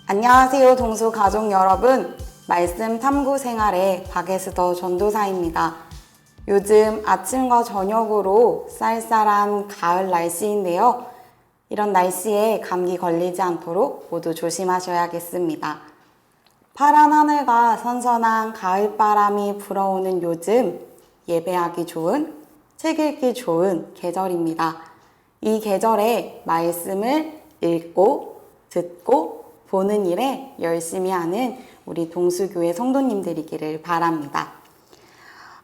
안녕하세요, 동수 가족 여러분. 말씀 탐구 생활의 박예스더 전도사입니다. 요즘 아침과 저녁으로 쌀쌀한 가을 날씨인데요. 이런 날씨에 감기 걸리지 않도록 모두 조심하셔야겠습니다. 파란 하늘과 선선한 가을바람이 불어오는 요즘 예배하기 좋은, 책 읽기 좋은 계절입니다. 이 계절에 말씀을 읽고 듣고 보는 일에 열심히 하는 우리 동수교회 성도님들이기를 바랍니다.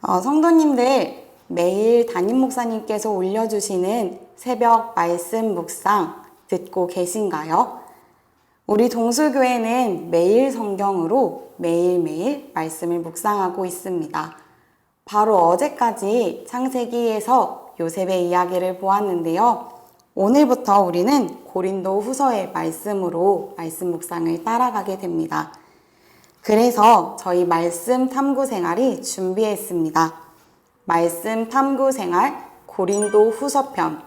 성도님들, 매일 담임 목사님께서 올려주시는 새벽 말씀 묵상 듣고 계신가요? 우리 동수교회는 매일 성경으로 매일매일 말씀을 묵상하고 있습니다. 바로 어제까지 창세기에서 요셉의 이야기를 보았는데요. 오늘부터 우리는 고린도 후서의 말씀으로 말씀 묵상을 따라가게 됩니다. 그래서 저희 말씀 탐구 생활이 준비했습니다. 말씀 탐구 생활 고린도 후서편.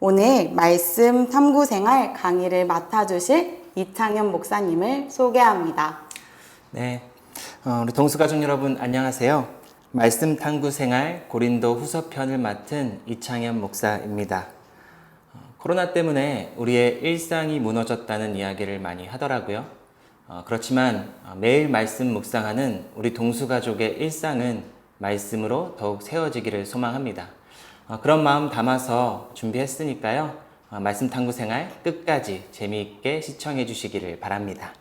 오늘 말씀 탐구 생활 강의를 맡아주실 이창현 목사님을 소개합니다. 네, 우리 동수가족 여러분 안녕하세요. 말씀 탐구 생활 고린도 후서편을 맡은 이창현 목사입니다. 코로나 때문에 우리의 일상이 무너졌다는 이야기를 많이 하더라고요. 그렇지만 매일 말씀 묵상하는 우리 동수가족의 일상은 말씀으로 더욱 세워지기를 소망합니다. 그런 마음 담아서 준비했으니까요. 말씀 탐구 생활 끝까지 재미있게 시청해 주시기를 바랍니다.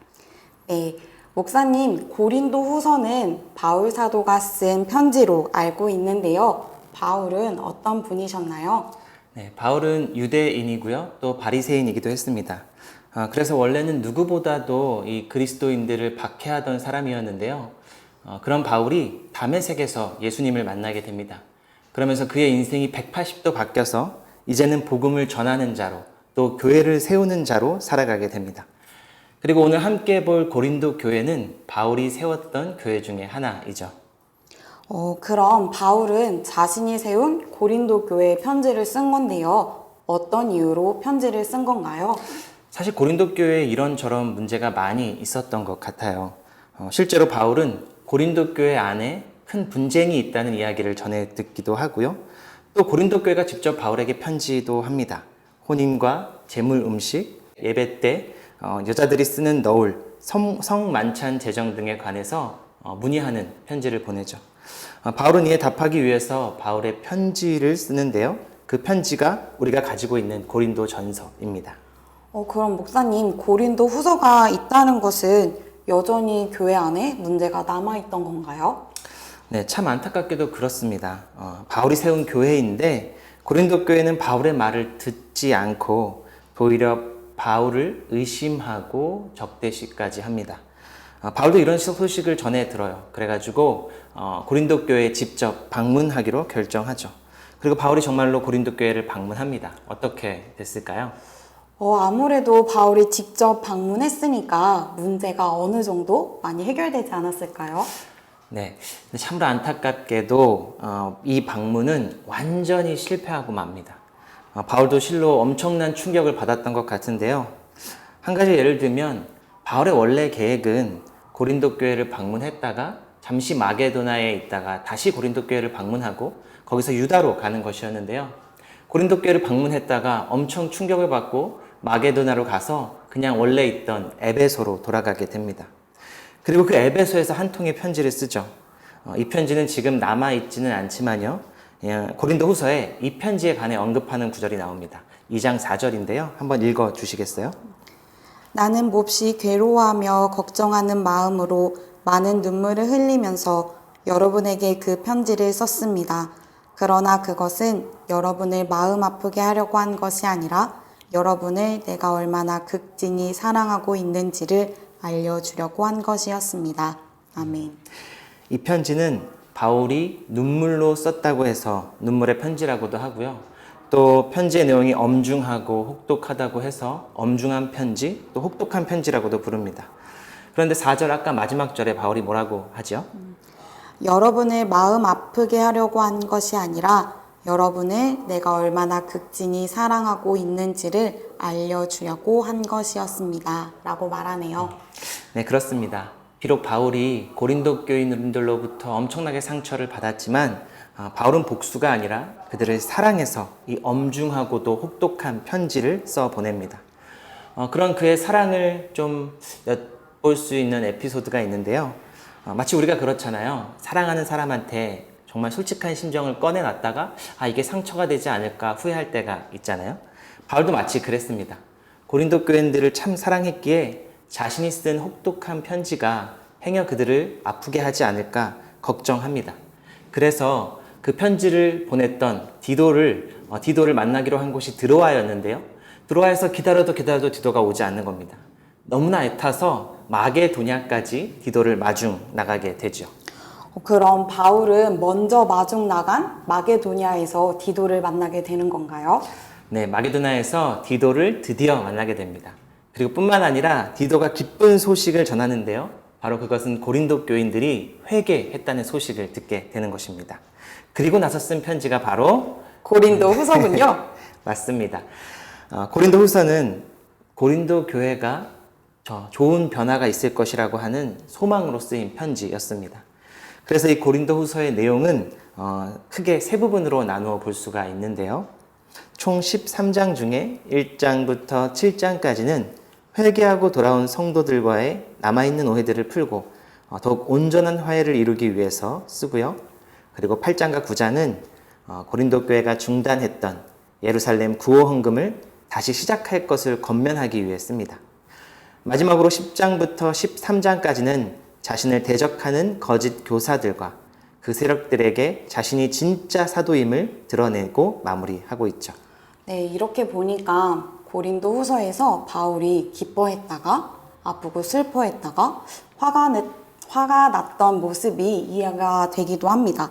네, 목사님, 고린도 후서는 바울 사도가 쓴 편지로 알고 있는데요. 바울은 어떤 분이셨나요? 네, 바울은 유대인이고요. 또 바리새인이기도 했습니다. 그래서 원래는 누구보다도 이 그리스도인들을 박해하던 사람이었는데요. 그런 바울이 다메섹에서 예수님을 만나게 됩니다. 그러면서 그의 인생이 180도 바뀌어서 이제는 복음을 전하는 자로 또 교회를 세우는 자로 살아가게 됩니다. 그리고 오늘 함께 볼 고린도 교회는 바울이 세웠던 교회 중에 하나이죠. 그럼 바울은 자신이 세운 고린도 교회에 편지를 쓴 건데요. 어떤 이유로 편지를 쓴 건가요? 사실 고린도 교회에 이런저런 문제가 많이 있었던 것 같아요. 실제로 바울은 고린도 교회 안에 큰 분쟁이 있다는 이야기를 전해 듣기도 하고요. 또 고린도 교회가 직접 바울에게 편지도 합니다. 혼인과 제물 음식, 예배 때 여자들이 쓰는 너울, 성만찬 제정 등에 관해서 문의하는 편지를 보내죠. 바울은 이에 답하기 위해서 바울의 편지를 쓰는데요. 그 편지가 우리가 가지고 있는 고린도 전서입니다. 그럼 목사님, 고린도 후서가 있다는 것은 여전히 교회 안에 문제가 남아있던 건가요? 네, 참 안타깝게도 그렇습니다. 바울이 세운 교회인데 고린도 교회는 바울의 말을 듣지 않고 오히려 바울을 의심하고 적대시까지 합니다. 바울도 이런 소식을 전해 들어요. 그래가지고 고린도 교회에 직접 방문하기로 결정하죠. 그리고 바울이 정말로 고린도 교회를 방문합니다. 어떻게 됐을까요? 아무래도 바울이 직접 방문했으니까 문제가 어느 정도 많이 해결되지 않았을까요? 네, 참으로 안타깝게도 이 방문은 완전히 실패하고 맙니다. 바울도 실로 엄청난 충격을 받았던 것 같은데요. 한 가지 예를 들면 바울의 원래 계획은 고린도 교회를 방문했다가 잠시 마게도나에 있다가 다시 고린도 교회를 방문하고 거기서 유다로 가는 것이었는데요. 고린도 교회를 방문했다가 엄청 충격을 받고 마게도나로 가서 그냥 원래 있던 에베소로 돌아가게 됩니다. 그리고 그 에베소에서 한 통의 편지를 쓰죠. 이 편지는 지금 남아있지는 않지만요. 고린도 후서에 이 편지에 관해 언급하는 구절이 나옵니다. 2장 4절인데요. 한번 읽어 주시겠어요? 나는 몹시 괴로워하며 걱정하는 마음으로 많은 눈물을 흘리면서 여러분에게 그 편지를 썼습니다. 그러나 그것은 여러분을 마음 아프게 하려고 한 것이 아니라 여러분을 내가 얼마나 극진히 사랑하고 있는지를 알려주려고 한 것이었습니다. 아멘. 이 편지는 바울이 눈물로 썼다고 해서 눈물의 편지라고도 하고요. 또 편지의 내용이 엄중하고 혹독하다고 해서 엄중한 편지, 또 혹독한 편지라고도 부릅니다. 그런데 4절 아까 마지막 절에 바울이 뭐라고 하죠? 여러분을 마음 아프게 하려고 한 것이 아니라 여러분을 내가 얼마나 극진히 사랑하고 있는지를 알려주려고 한 것이었습니다. 라고 말하네요. 네, 그렇습니다. 비록 바울이 고린도 교인들로부터 엄청나게 상처를 받았지만 바울은 복수가 아니라 그들을 사랑해서 이 엄중하고도 혹독한 편지를 써 보냅니다. 그런 그의 사랑을 좀 엿볼 수 있는 에피소드가 있는데요. 마치 우리가 그렇잖아요. 사랑하는 사람한테 정말 솔직한 심정을 꺼내놨다가 이게 상처가 되지 않을까 후회할 때가 있잖아요. 바울도 마치 그랬습니다. 고린도 교인들을 참 사랑했기에 자신이 쓴 혹독한 편지가 행여 그들을 아프게 하지 않을까 걱정합니다. 그래서 그 편지를 보냈던 디도를 만나기로 한 곳이 드로아였는데요. 드로아에서 기다려도 디도가 오지 않는 겁니다. 너무나 애타서 마게도냐까지 디도를 마중 나가게 되죠. 그럼 바울은 먼저 마중 나간 마게도냐에서 디도를 만나게 되는 건가요? 네, 마게도냐에서 디도를 드디어 만나게 됩니다. 그리고 뿐만 아니라 디도가 기쁜 소식을 전하는데요. 바로 그것은 고린도 교인들이 회개했다는 소식을 듣게 되는 것입니다. 그리고 나서 쓴 편지가 바로 고린도 후서군요. 맞습니다. 고린도 후서는 고린도 교회가 좋은 변화가 있을 것이라고 하는 소망으로 쓰인 편지였습니다. 그래서 이 고린도 후서의 내용은 크게 세 부분으로 나누어 볼 수가 있는데요. 총 13장 중에 1장부터 7장까지는 회개하고 돌아온 성도들과의 남아있는 오해들을 풀고 더욱 온전한 화해를 이루기 위해서 쓰고요. 그리고 8장과 9장은 고린도 교회가 중단했던 예루살렘 구호 헌금을 다시 시작할 것을 권면하기 위해 씁니다. 마지막으로 10장부터 13장까지는 자신을 대적하는 거짓 교사들과 그 세력들에게 자신이 진짜 사도임을 드러내고 마무리하고 있죠. 네, 이렇게 보니까 고린도 후서에서 바울이 기뻐했다가 아프고 슬퍼했다가 화가 났던 모습이 이해가 되기도 합니다.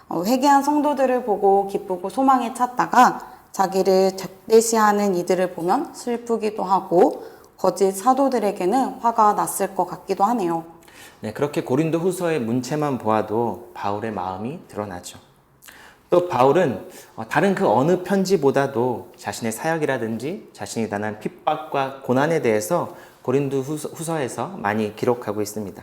회개한 성도들을 보고 기쁘고 소망에 찼다가 자기를 적대시하는 이들을 보면 슬프기도 하고 거짓 사도들에게는 화가 났을 것 같기도 하네요. 네, 그렇게 고린도 후서의 문체만 보아도 바울의 마음이 드러나죠. 또 바울은 다른 그 어느 편지보다도 자신의 사역이라든지 자신이 당한 핍박과 고난에 대해서 고린도 후서에서 많이 기록하고 있습니다.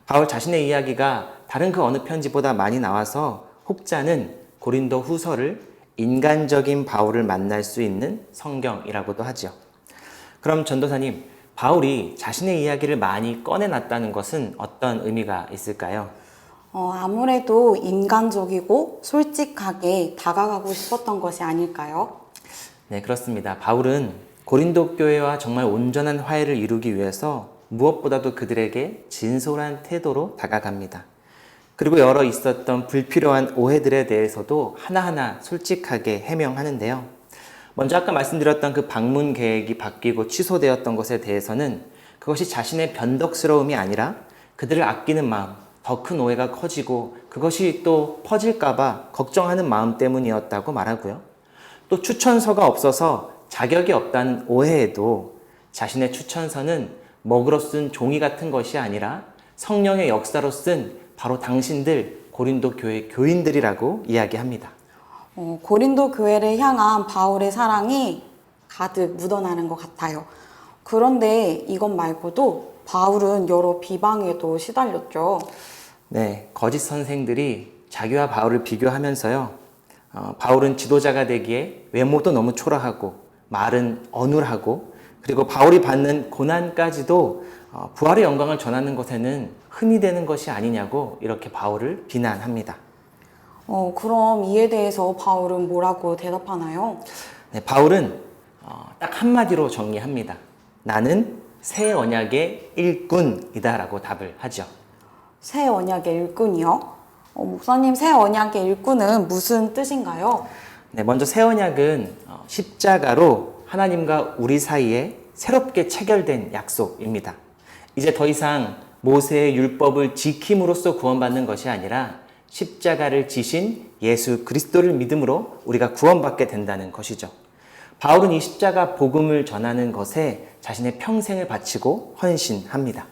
바울 자신의 이야기가 다른 그 어느 편지보다 많이 나와서 혹자는 고린도 후서를 인간적인 바울을 만날 수 있는 성경이라고도 하죠. 그럼 전도사님, 바울이 자신의 이야기를 많이 꺼내놨다는 것은 어떤 의미가 있을까요? 아무래도 인간적이고 솔직하게 다가가고 싶었던 것이 아닐까요? 네, 그렇습니다. 바울은 고린도 교회와 정말 온전한 화해를 이루기 위해서 무엇보다도 그들에게 진솔한 태도로 다가갑니다. 그리고 여러 있었던 불필요한 오해들에 대해서도 하나하나 솔직하게 해명하는데요. 먼저 아까 말씀드렸던 그 방문 계획이 바뀌고 취소되었던 것에 대해서는 그것이 자신의 변덕스러움이 아니라 그들을 아끼는 마음, 더 큰 오해가 커지고 그것이 또 퍼질까봐 걱정하는 마음 때문이었다고 말하고요. 또 추천서가 없어서 자격이 없다는 오해에도 자신의 추천서는 먹으로 쓴 종이 같은 것이 아니라 성령의 역사로 쓴 바로 당신들 고린도 교회 교인들이라고 이야기합니다. 고린도 교회를 향한 바울의 사랑이 가득 묻어나는 것 같아요. 그런데 이것 말고도 바울은 여러 비방에도 시달렸죠. 네, 거짓 선생들이 자기와 바울을 비교하면서요. 바울은 지도자가 되기에 외모도 너무 초라하고 말은 어눌하고 그리고 바울이 받는 고난까지도 부활의 영광을 전하는 것에는 흠이 되는 것이 아니냐고 이렇게 바울을 비난합니다. 그럼 이에 대해서 바울은 뭐라고 대답하나요? 네, 바울은 딱 한마디로 정리합니다. 나는 새 언약의 일꾼이다라고 답을 하죠. 새 언약의 일꾼이요? 목사님, 새 언약의 일꾼은 무슨 뜻인가요? 네, 먼저 새 언약은 십자가로 하나님과 우리 사이에 새롭게 체결된 약속입니다. 이제 더 이상 모세의 율법을 지킴으로써 구원받는 것이 아니라 십자가를 지신 예수 그리스도를 믿음으로 우리가 구원받게 된다는 것이죠. 바울은 이 십자가 복음을 전하는 것에 자신의 평생을 바치고 헌신합니다.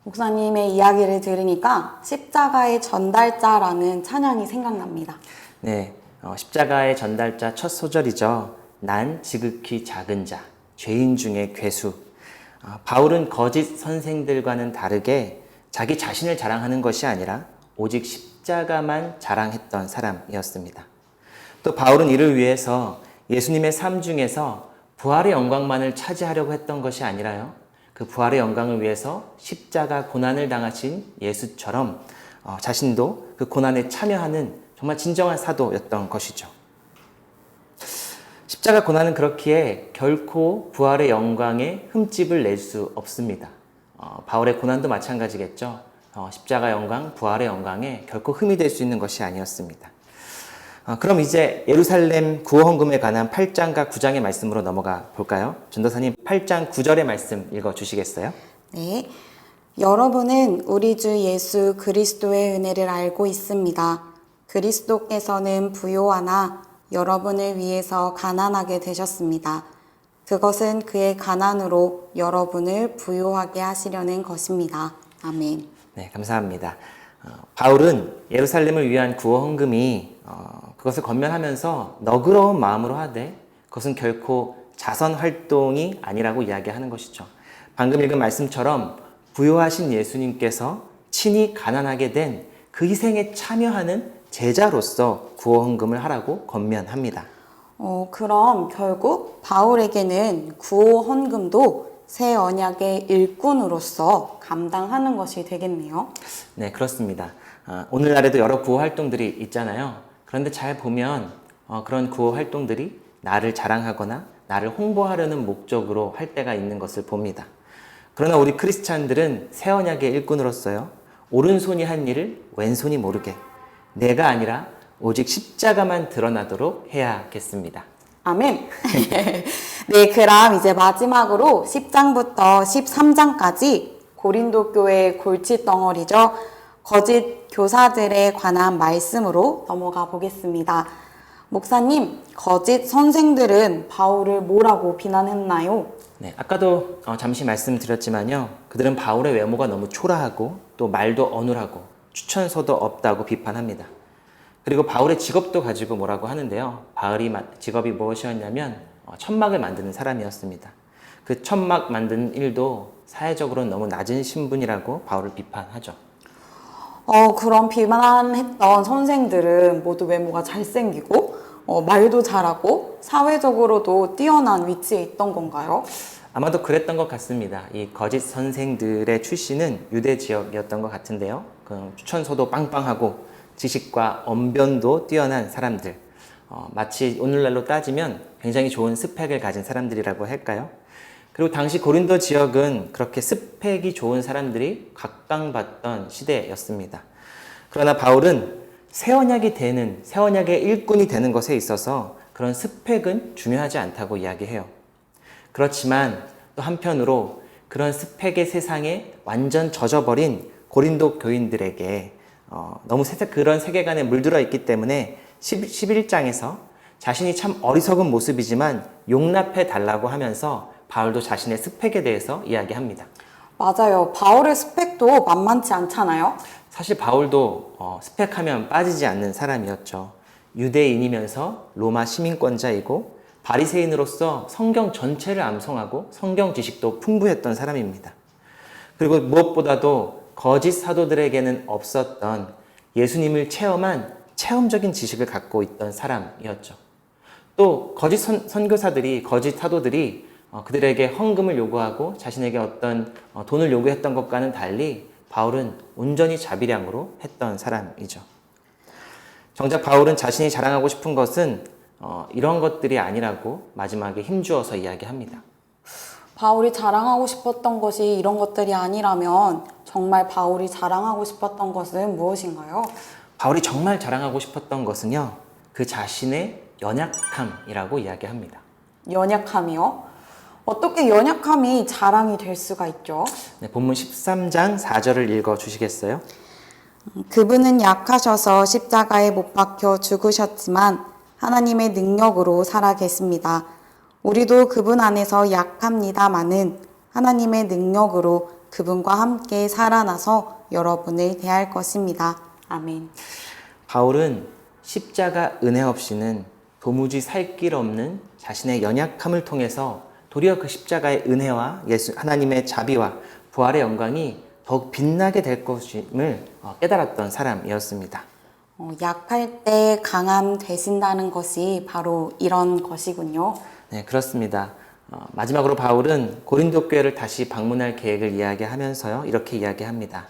목사님의 이야기를 들으니까 십자가의 전달자라는 찬양이 생각납니다. 네, 십자가의 전달자 첫 소절이죠. 난 지극히 작은 자, 죄인 중에 괴수. 바울은 거짓 선생들과는 다르게 자기 자신을 자랑하는 것이 아니라 오직 십자가만 자랑했던 사람이었습니다. 또 바울은 이를 위해서 예수님의 삶 중에서 부활의 영광만을 차지하려고 했던 것이 아니라요. 그 부활의 영광을 위해서 십자가 고난을 당하신 예수처럼 자신도 그 고난에 참여하는 정말 진정한 사도였던 것이죠. 십자가 고난은 그렇기에 결코 부활의 영광에 흠집을 낼 수 없습니다. 바울의 고난도 마찬가지겠죠. 십자가 영광, 부활의 영광에 결코 흠이 될 수 있는 것이 아니었습니다. 그럼 이제 예루살렘 구호 헌금에 관한 8장과 9장의 말씀으로 넘어가 볼까요? 전도사님 8장 9절의 말씀 읽어주시겠어요? 네. 여러분은 우리 주 예수 그리스도의 은혜를 알고 있습니다. 그리스도께서는 부요하나 여러분을 위해서 가난하게 되셨습니다. 그것은 그의 가난으로 여러분을 부요하게 하시려는 것입니다. 아멘. 네, 감사합니다. 바울은 예루살렘을 위한 구호 헌금이 그것을 권면하면서 너그러운 마음으로 하되 그것은 결코 자선 활동이 아니라고 이야기하는 것이죠. 방금 읽은 말씀처럼 부요하신 예수님께서 친히 가난하게 된 그 희생에 참여하는 제자로서 구호 헌금을 하라고 권면합니다. 그럼 결국 바울에게는 구호 헌금도 새 언약의 일꾼으로서 감당하는 것이 되겠네요. 네, 그렇습니다. 오늘날에도 여러 구호 활동들이 있잖아요. 그런데 잘 보면 그런 구호 활동들이 나를 자랑하거나 나를 홍보하려는 목적으로 할 때가 있는 것을 봅니다. 그러나 우리 크리스찬들은 새 언약의 일꾼으로서요. 오른손이 한 일을 왼손이 모르게 내가 아니라 오직 십자가만 드러나도록 해야겠습니다. 아멘. 네, 그럼 이제 마지막으로 10장부터 13장까지 고린도 교회의 골칫덩어리죠. 거짓 교사들에 관한 말씀으로 넘어가 보겠습니다. 목사님, 거짓 선생들은 바울을 뭐라고 비난했나요? 네, 아까도 잠시 말씀드렸지만요. 그들은 바울의 외모가 너무 초라하고 또 말도 어눌하고 추천서도 없다고 비판합니다. 그리고 바울의 직업도 가지고 뭐라고 하는데요. 바울이 직업이 무엇이었냐면 천막을 만드는 사람이었습니다. 그 천막 만드는 일도 사회적으로 너무 낮은 신분이라고 바울을 비판하죠. 그럼 비난했던 선생들은 모두 외모가 잘생기고 말도 잘하고 사회적으로도 뛰어난 위치에 있던 건가요? 아마도 그랬던 것 같습니다. 이 거짓 선생들의 출신은 유대 지역이었던 것 같은데요. 그 추천서도 빵빵하고 지식과 언변도 뛰어난 사람들, 마치 오늘날로 따지면 굉장히 좋은 스펙을 가진 사람들이라고 할까요? 그리고 당시 고린도 지역은 그렇게 스펙이 좋은 사람들이 각광받던 시대였습니다. 그러나 바울은 새 언약의 일꾼이 되는 것에 있어서 그런 스펙은 중요하지 않다고 이야기해요. 그렇지만 또 한편으로 그런 스펙의 세상에 완전 젖어버린 고린도 교인들에게 너무 그런 세계관에 물들어 있기 때문에 11장에서 자신이 참 어리석은 모습이지만 용납해 달라고 하면서 바울도 자신의 스펙에 대해서 이야기합니다. 맞아요. 바울의 스펙도 만만치 않잖아요. 사실 바울도 스펙하면 빠지지 않는 사람이었죠. 유대인이면서 로마 시민권자이고 바리새인으로서 성경 전체를 암송하고 성경 지식도 풍부했던 사람입니다. 그리고 무엇보다도 거짓 사도들에게는 없었던 예수님을 체험한 체험적인 지식을 갖고 있던 사람이었죠. 또 거짓 선교사들이, 거짓 사도들이 그들에게 헌금을 요구하고 자신에게 어떤 돈을 요구했던 것과는 달리 바울은 온전히 자비량으로 했던 사람이죠. 정작 바울은 자신이 자랑하고 싶은 것은 이런 것들이 아니라고 마지막에 힘주어서 이야기합니다. 바울이 자랑하고 싶었던 것이 이런 것들이 아니라면 정말 바울이 자랑하고 싶었던 것은 무엇인가요? 바울이 정말 자랑하고 싶었던 것은요, 그 자신의 연약함이라고 이야기합니다. 연약함이요? 어떻게 연약함이 자랑이 될 수가 있죠? 네, 본문 13장 4절을 읽어 주시겠어요? 그분은 약하셔서 십자가에 못 박혀 죽으셨지만 하나님의 능력으로 살아 계십니다. 우리도 그분 안에서 약합니다마는 하나님의 능력으로 그분과 함께 살아나서 여러분을 대할 것입니다. 아멘. 바울은 십자가 은혜 없이는 도무지 살 길 없는 자신의 연약함을 통해서 도리어 그 십자가의 은혜와 하나님의 자비와 부활의 영광이 더욱 빛나게 될 것임을 깨달았던 사람이었습니다. 약할 때 강함 되신다는 것이 바로 이런 것이군요. 네, 그렇습니다. 마지막으로 바울은 고린도 교회를 다시 방문할 계획을 이야기하면서요, 이렇게 이야기합니다.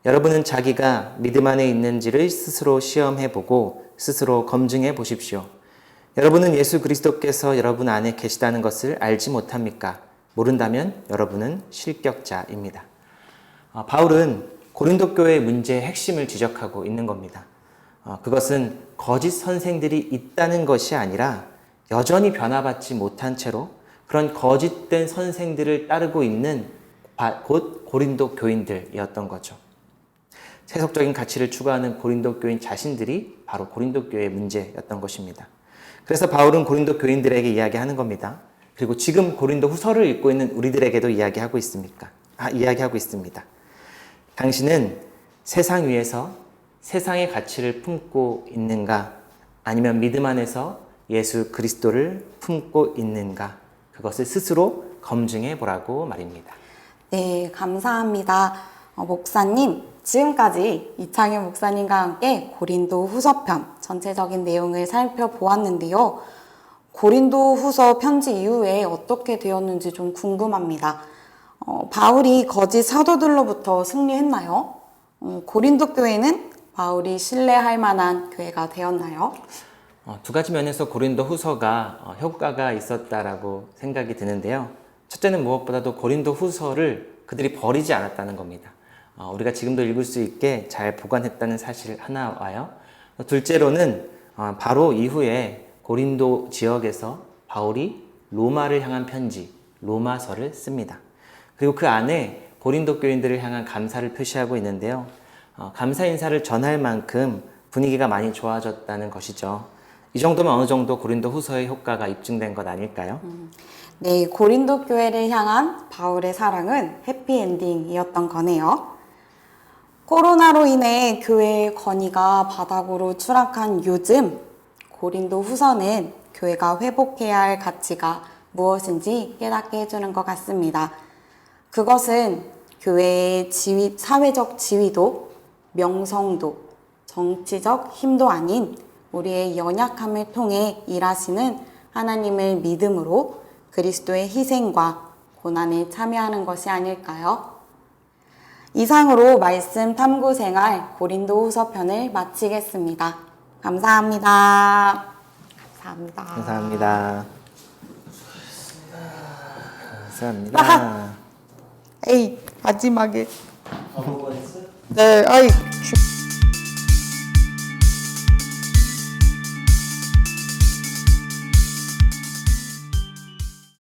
여러분은 자기가 믿음 안에 있는지를 스스로 시험해보고 스스로 검증해 보십시오. 여러분은 예수 그리스도께서 여러분 안에 계시다는 것을 알지 못합니까? 모른다면 여러분은 실격자입니다. 바울은 고린도 교회의 문제의 핵심을 지적하고 있는 겁니다. 그것은 거짓 선생들이 있다는 것이 아니라 여전히 변화받지 못한 채로 그런 거짓된 선생들을 따르고 있는 곧 고린도 교인들이었던 거죠. 세속적인 가치를 추구하는 고린도 교인 자신들이 바로 고린도 교회의 문제였던 것입니다. 그래서 바울은 고린도 교인들에게 이야기하는 겁니다. 그리고 지금 고린도 후서를 읽고 있는 우리들에게도 이야기하고 있습니다. 당신은 세상 위에서 세상의 가치를 품고 있는가? 아니면 믿음 안에서 예수 그리스도를 품고 있는가? 그것을 스스로 검증해 보라고 말입니다. 네, 감사합니다. 목사님, 지금까지 이창현 목사님과 함께 고린도 후서편 전체적인 내용을 살펴보았는데요. 고린도 후서 편지 이후에 어떻게 되었는지 좀 궁금합니다. 바울이 거짓 사도들로부터 승리했나요? 고린도 교회는 바울이 신뢰할 만한 교회가 되었나요? 두 가지 면에서 고린도 후서가 효과가 있었다라고 생각이 드는데요. 첫째는 무엇보다도 고린도 후서를 그들이 버리지 않았다는 겁니다. 우리가 지금도 읽을 수 있게 잘 보관했다는 사실 하나와요. 둘째로는 바로 이후에 고린도 지역에서 바울이 로마를 향한 편지, 로마서를 씁니다. 그리고 그 안에 고린도 교인들을 향한 감사를 표시하고 있는데요. 감사 인사를 전할 만큼 분위기가 많이 좋아졌다는 것이죠. 이 정도면 어느 정도 고린도 후서의 효과가 입증된 것 아닐까요? 네, 고린도 교회를 향한 바울의 사랑은 해피엔딩이었던 거네요. 코로나로 인해 교회의 건의가 바닥으로 추락한 요즘 고린도 후서는 교회가 회복해야 할 가치가 무엇인지 깨닫게 해주는 것 같습니다. 그것은 교회의 사회적 지위도, 명성도, 정치적 힘도 아닌 우리의 연약함을 통해 일하시는 하나님을 믿음으로 그리스도의 희생과 고난에 참여하는 것이 아닐까요? 이상으로 말씀 탐구 생활 고린도 후서 편을 마치겠습니다. 감사합니다. 감사합니다. 감사합니다. 감사합니다. 에이, 마지막에. 네, 아이.